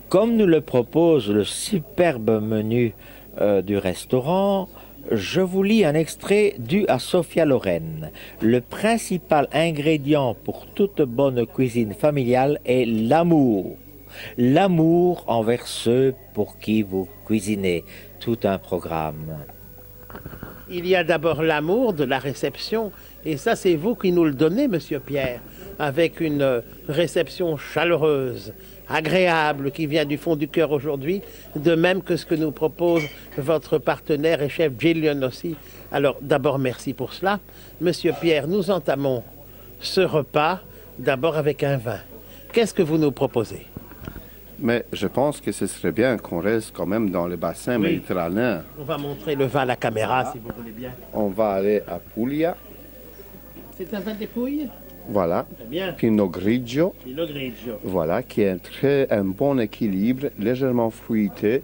Comme nous le propose le superbe menu du restaurant, je vous lis un extrait dû à Sophia Loren. Le principal ingrédient pour toute bonne cuisine familiale est l'amour. L'amour envers ceux pour qui vous cuisinez. Tout un programme. Il y a d'abord l'amour de la réception, et ça c'est vous qui nous le donnez, Monsieur Pierre, avec une réception chaleureuse, agréable, qui vient du fond du cœur aujourd'hui, de même que ce que nous propose votre partenaire et chef Gillian aussi. Alors d'abord merci pour cela. Monsieur Pierre, nous entamons ce repas d'abord avec un vin. Qu'est-ce que vous nous proposez? Mais je pense que ce serait bien qu'on reste quand même dans le bassin méditerranéen. On va montrer le vin à la caméra, si vous voulez bien. On va aller à Puglia. C'est un vin des Pouilles? Voilà. Très bien. Pinot Grigio. Pinot Grigio. Voilà, qui est un bon équilibre, légèrement fruité,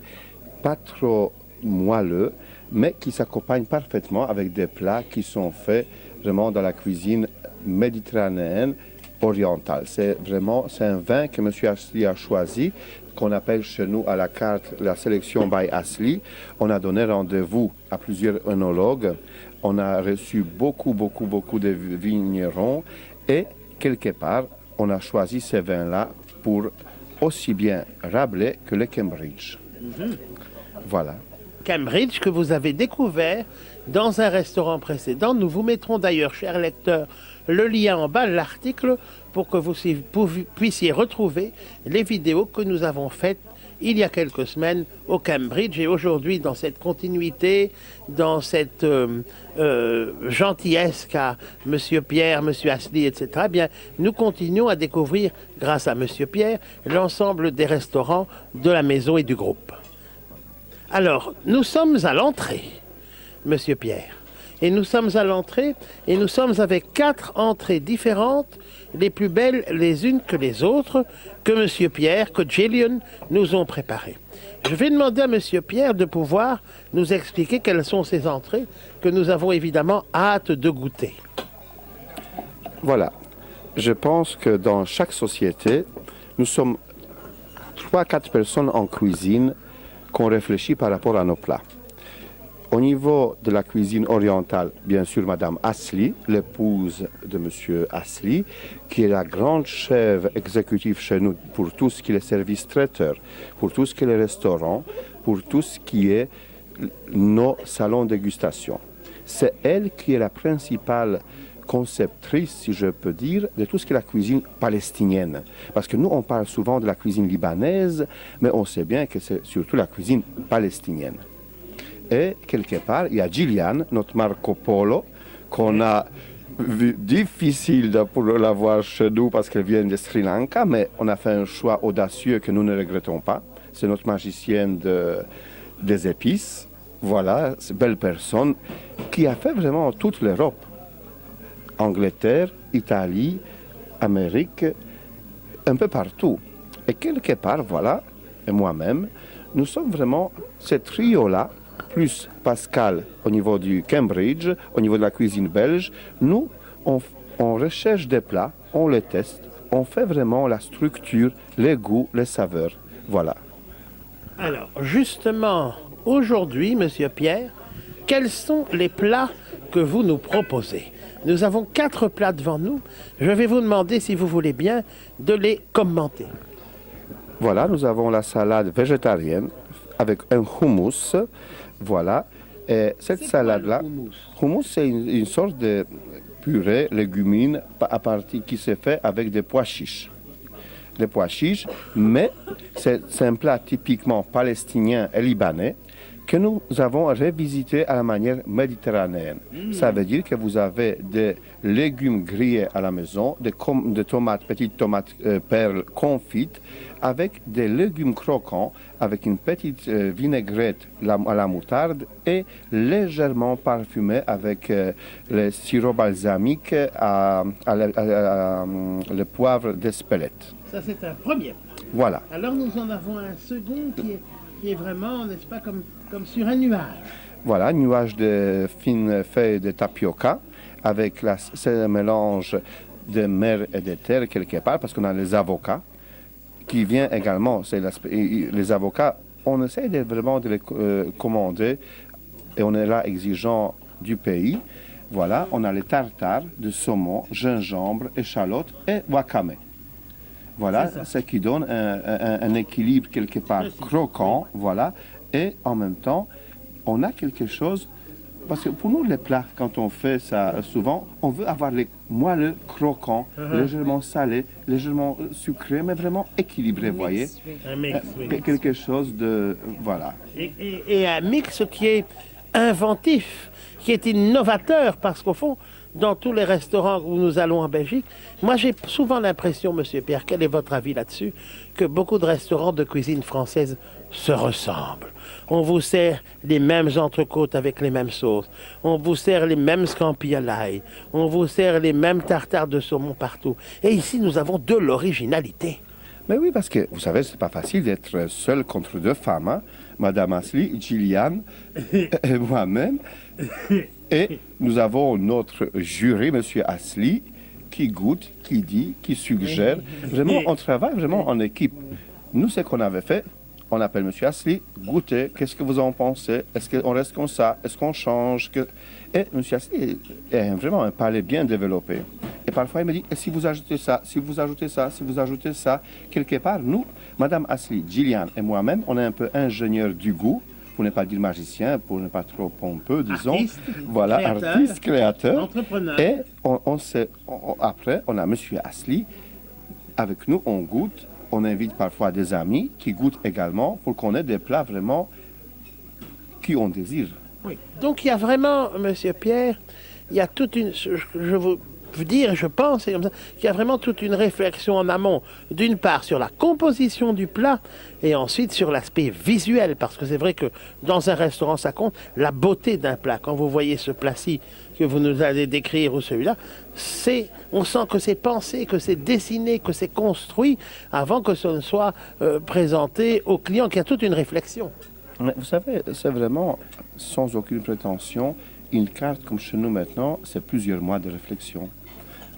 pas trop moelleux, mais qui s'accompagne parfaitement avec des plats qui sont faits vraiment dans la cuisine méditerranéenne orientale. C'est un vin que M. Asli a choisi, qu'on appelle chez nous à la carte la sélection by Asli. On a donné rendez-vous à plusieurs œnologues. On a reçu beaucoup de vignerons et quelque part, on a choisi ces vins-là pour aussi bien Rabelais que le Cambridge. Voilà. Cambridge que vous avez découvert dans un restaurant précédent. Nous vous mettrons d'ailleurs, chers lecteurs, le lien en bas de l'article pour que vous puissiez retrouver les vidéos que nous avons faites il y a quelques semaines au Cambridge et aujourd'hui dans cette continuité, dans cette gentillesse qu'a Monsieur Pierre, Monsieur Asli, etc. Eh bien, nous continuons à découvrir, grâce à Monsieur Pierre, l'ensemble des restaurants de la maison et du groupe. Alors, nous sommes à l'entrée, Monsieur Pierre. Et nous sommes à l'entrée et nous sommes avec 4 entrées différentes, les plus belles les unes que les autres, que Monsieur Pierre, que Gillian nous ont préparées. Je vais demander à Monsieur Pierre de pouvoir nous expliquer quelles sont ces entrées que nous avons évidemment hâte de goûter. Voilà. Je pense que dans chaque société, nous sommes 3-4 personnes en cuisine qu'on réfléchit par rapport à nos plats. Au niveau de la cuisine orientale, bien sûr, Madame Asli, l'épouse de Monsieur Asli, qui est la grande chef exécutive chez nous pour tout ce qui est service traiteur, pour tout ce qui est les restaurants, pour tout ce qui est nos salons de dégustation. C'est elle qui est la principale conceptrice, si je peux dire, de tout ce qui est la cuisine palestinienne. Parce que nous, on parle souvent de la cuisine libanaise, mais on sait bien que c'est surtout la cuisine palestinienne. Et quelque part, il y a Gillian, notre Marco Polo, qu'on a vu difficile pour l'avoir chez nous parce qu'elle vient de Sri Lanka, mais on a fait un choix audacieux que nous ne regrettons pas. C'est notre magicienne des épices. Voilà, cette belle personne qui a fait vraiment toute l'Europe. Angleterre, Italie, Amérique, un peu partout. Et quelque part, voilà, et moi-même, nous sommes vraiment ce trio-là, plus Pascal au niveau du Cambridge, au niveau de la cuisine belge. Nous, on recherche des plats, on les teste, on fait vraiment la structure, les goûts, les saveurs. Voilà. Alors, justement, aujourd'hui, Monsieur Pierre, quels sont les plats que vous nous proposez? Nous avons 4 plats devant nous. Je vais vous demander, si vous voulez bien, de les commenter. Voilà, nous avons la salade végétarienne avec un hummus. Voilà. Et cette salade-là, hummus, c'est une sorte de purée légumine qui se fait avec des pois chiches. Des pois chiches, mais c'est un plat typiquement palestinien et libanais que nous avons revisité à la manière méditerranéenne. Ça veut dire que vous avez des légumes grillés à la maison, des petites tomates perles confites, avec des légumes croquants, avec une petite vinaigrette à la moutarde et légèrement parfumé avec le sirop balsamique le poivre d'Espelette. Ça, c'est un premier plat. Voilà. Alors, nous en avons un second qui est vraiment, n'est-ce pas, comme sur un nuage. Voilà, un nuage de fines feuilles de tapioca avec ce mélange de mer et de terre quelque part, parce qu'on a les avocats qui vient également, c'est l'aspect. Les avocats, on essaie vraiment de les commander et on est là exigeant du pays. Voilà, on a les tartares de saumon, gingembre, échalote et wakame. Voilà, ce qui donne un équilibre quelque part croquant, voilà, et en même temps, on a quelque chose, parce que pour nous, les plats, quand on fait ça souvent, on veut avoir les moelleux croquants, légèrement salés, légèrement sucrés, mais vraiment équilibrés, vous voyez. Un mix, oui. Quelque chose de, voilà. Et un mix qui est inventif, qui est innovateur, parce qu'au fond, dans tous les restaurants où nous allons en Belgique, moi j'ai souvent l'impression, Monsieur Pierre, quel est votre avis là-dessus, que beaucoup de restaurants de cuisine française se ressemblent. On vous sert les mêmes entrecôtes avec les mêmes sauces, on vous sert les mêmes scampi à l'ail, on vous sert les mêmes tartares de saumon partout. Et ici, nous avons de l'originalité. Mais oui, parce que vous savez, c'est pas facile d'être seul contre deux femmes, hein? Madame Asli, Gillian et moi-même. Et nous avons notre jury, Monsieur Asli, qui goûte, qui dit, qui suggère. Vraiment, on travaille vraiment en équipe. Nous, ce qu'on avait fait, on appelle Monsieur Asli, goûtez, qu'est-ce que vous en pensez? Est-ce qu'on reste comme ça? Est-ce qu'on change? Et Monsieur Asli est vraiment un palais bien développé. Et parfois, il me dit, et si vous ajoutez ça, si vous ajoutez ça, si vous ajoutez ça, quelque part, nous, Madame Asli, Gillian et moi-même, on est un peu ingénieurs du goût, pour ne pas dire magicien, pour ne pas trop pompeux, disons. Artiste, voilà, créateur, artiste, créateur. entrepreneur. Et après, on a Monsieur Asli avec nous, on goûte. On invite parfois des amis qui goûtent également pour qu'on ait des plats vraiment qui on désire. Oui. Donc il y a vraiment, Monsieur Pierre, il y a toute une, je veux dire, je pense, c'est comme ça, qu'il y a vraiment toute une réflexion en amont, d'une part sur la composition du plat et ensuite sur l'aspect visuel, parce que c'est vrai que dans un restaurant, ça compte, la beauté d'un plat. Quand vous voyez ce plat-ci que vous nous allez décrire ou celui-là, on sent que c'est pensé, que c'est dessiné, que c'est construit avant que ce ne soit présenté au client, qu'il y a toute une réflexion. Mais vous savez, c'est vraiment, sans aucune prétention, une carte comme chez nous maintenant, c'est plusieurs mois de réflexion.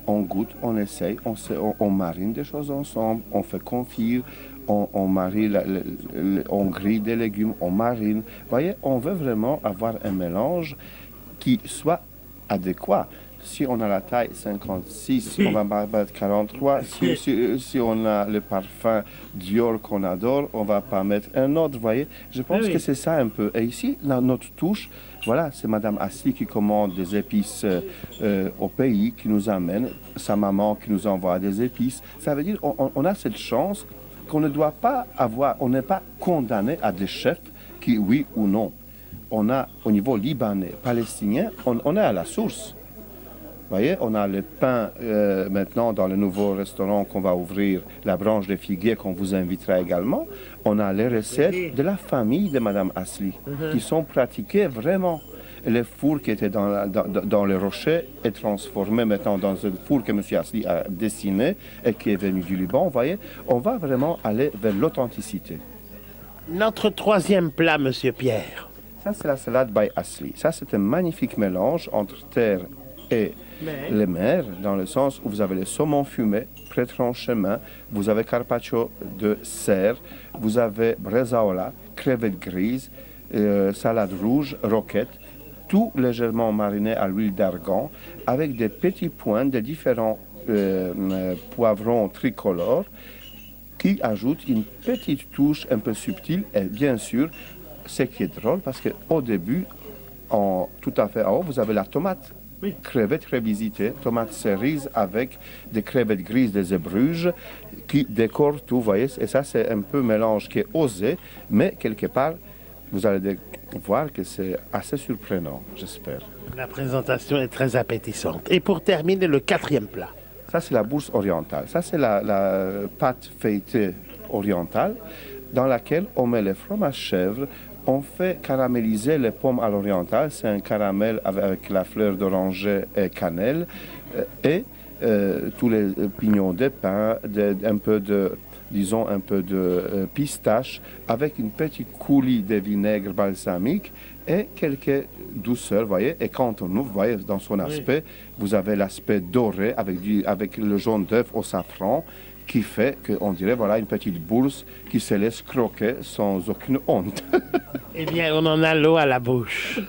On goûte, on essaye, on marine des choses ensemble, on fait confire, on marie, on grille des légumes, on marine. Vous voyez, on veut vraiment avoir un mélange qui soit adéquat. Si on a la taille 56, on va mettre 43. Si on a le parfum Dior qu'on adore, on va pas mettre un autre, vous voyez. Je pense que c'est ça un peu. Et ici, notre touche, voilà, c'est Madame Asli qui commande des épices au pays, qui nous amène, sa maman qui nous envoie des épices. Ça veut dire on a cette chance qu'on ne doit pas avoir, on n'est pas condamné à des chefs qui, oui ou non. On a, au niveau libanais, palestinien, on est à la source. Vous voyez, on a le pain maintenant dans le nouveau restaurant qu'on va ouvrir, la branche de figuier qu'on vous invitera également. On a les recettes de la famille de Madame Asli qui sont pratiquées vraiment. Le four qui était dans le rocher est transformé maintenant dans un four que M. Asli a dessiné et qui est venu du Liban. Vous voyez, on va vraiment aller vers l'authenticité. Notre troisième plat, Monsieur Pierre. Ça, c'est la salade by Asli. Ça, c'est un magnifique mélange entre terre et les mers, dans le sens où vous avez le saumon fumé, pré-tranché main, vous avez carpaccio de cerf, vous avez bresaola, crevettes grises, salade rouge, roquette, tout légèrement mariné à l'huile d'argan, avec des petits points de différents poivrons tricolores qui ajoutent une petite touche un peu subtile. Et bien sûr, ce qui est drôle, parce qu'au début, tout à fait en haut, vous avez la tomate. Oui. Crevettes révisitées, tomates cerises avec des crevettes grises des ébruges qui décorent tout, vous voyez. Et ça, c'est un peu mélange qui est osé, mais quelque part, vous allez voir que c'est assez surprenant, j'espère. La présentation est très appétissante. Et pour terminer, le quatrième plat. Ça, c'est la bourse orientale. Ça, c'est la pâte feuilletée orientale dans laquelle on met le fromage chèvre. On fait caraméliser les pommes à l'oriental, c'est un caramel avec la fleur d'oranger et cannelle, et tous les pignons de pain, un peu de pistache, avec une petite coulis de vinaigre balsamique et quelques douceurs, vous voyez. Et quand on ouvre, vous voyez, dans son aspect, vous avez l'aspect doré avec le jaune d'œuf au safran, qui fait qu'on dirait voilà une petite bourse qui se laisse croquer sans aucune honte. Eh bien, on en a l'eau à la bouche.